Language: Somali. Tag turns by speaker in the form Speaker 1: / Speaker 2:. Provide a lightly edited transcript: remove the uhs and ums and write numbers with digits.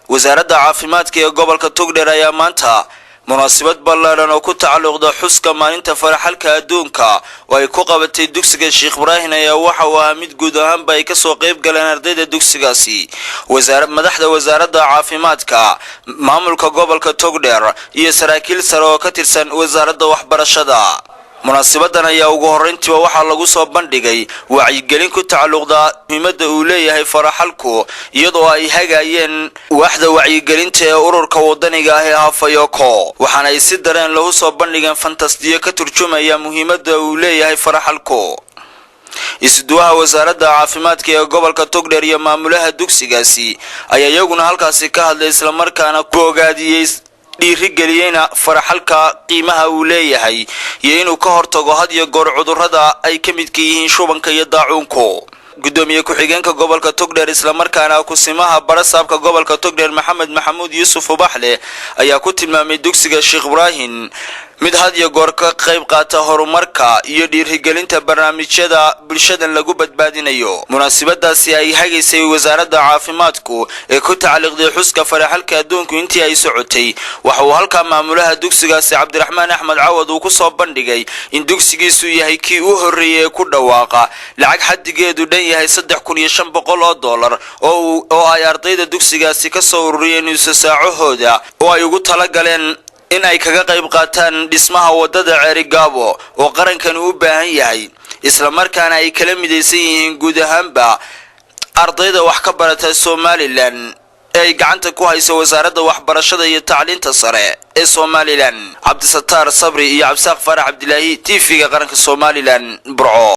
Speaker 1: wasaaradda caafimaadka ee gobolka Togdheer ayaa maanta munaasabad ballaaran oo ku tacalluqda xuska maalinta faraxalka adduunka oo ay ku qabatay dugsiga Sheikh Ibrahim ayaa waxa uu ahaa mid guud ahaan ay ka soo qayb galeen ardayda dugsigaasi madaxda wasaaradda caafimaadka maamulka gobolka Togdheer iyo saraakiil sare oo ka tirsan wasaaradda waxbarashada munaasabadan ayaa ugu horeyntii waxa lagu soo bandhigay wacyigelin ku tacalluqda muhiimadda uu leeyahay faraxalku iyadoo ay hagaayeen waaxda wacyigelinta ee ururka wadaniga ah ee Hafayoko waxaana ay si dareen lagu soo bandhigeen fantastiyo ka turjumaya muhiimadda uu leeyahay faraxalku isduwaha wasaaradda caafimaadka ee gobolka Togdheer iyo maamulaha dugsigaasi ayaa iyaguna halkaasi ka hadlay isla markaana ku ogaadiyay dhiirigeliyayna faraxalka qiimaha uu leeyahay iyo inuu ka hortago had iyo goor cudurrada ay ka mid yihiin shubanka iyo daacuunku gudoomiye ku-xigeenka gobolka Togdheer isla markaana ku simaha barasaabka gobolka Togdheer Maxamed Maxamuud Yuusuf Ubaxle ayaa ku tilmaamay dugsiga Sheikh Ibrahim mid had iyo goor ka qayb qaata horumarka iyo dhiirigelinta barnaamijyada bulshada lagu badbaadinayo munaasabadaasi ay hageysay wasaaradda caafimaadku ee ku tacalluqday xuska faraxalka adduunka intii ay socotay waxa uu halka maamulaha dugsigaasi Cabdiraxmaan Axmed Cawad uu ku soo bandhigay in dugsigiisu yahay kii u horeeyay ku dhawaaqa lacag xaddigeedu dhan yahay $3,500 oo ay ardayda dugsigaasi ka soo ururiyeen saacahooda oo ay ugu tala galeen in ay kaga qayb qaataan dhismaha wadada Ceerigaabo oo qarankan u baahan yahay isla markaana ay kala midaysan yihiin guud ahaanba ardayda wax ka barata Somaliland ay gacanta ku hayso wasaaradda waxbarashada iyo tacliinta sare ee Somaliland Cabdi Sattar Sabri iyo Cabsaaq Farax Cabdilaahi TV-ga qaranka Somaliland Burco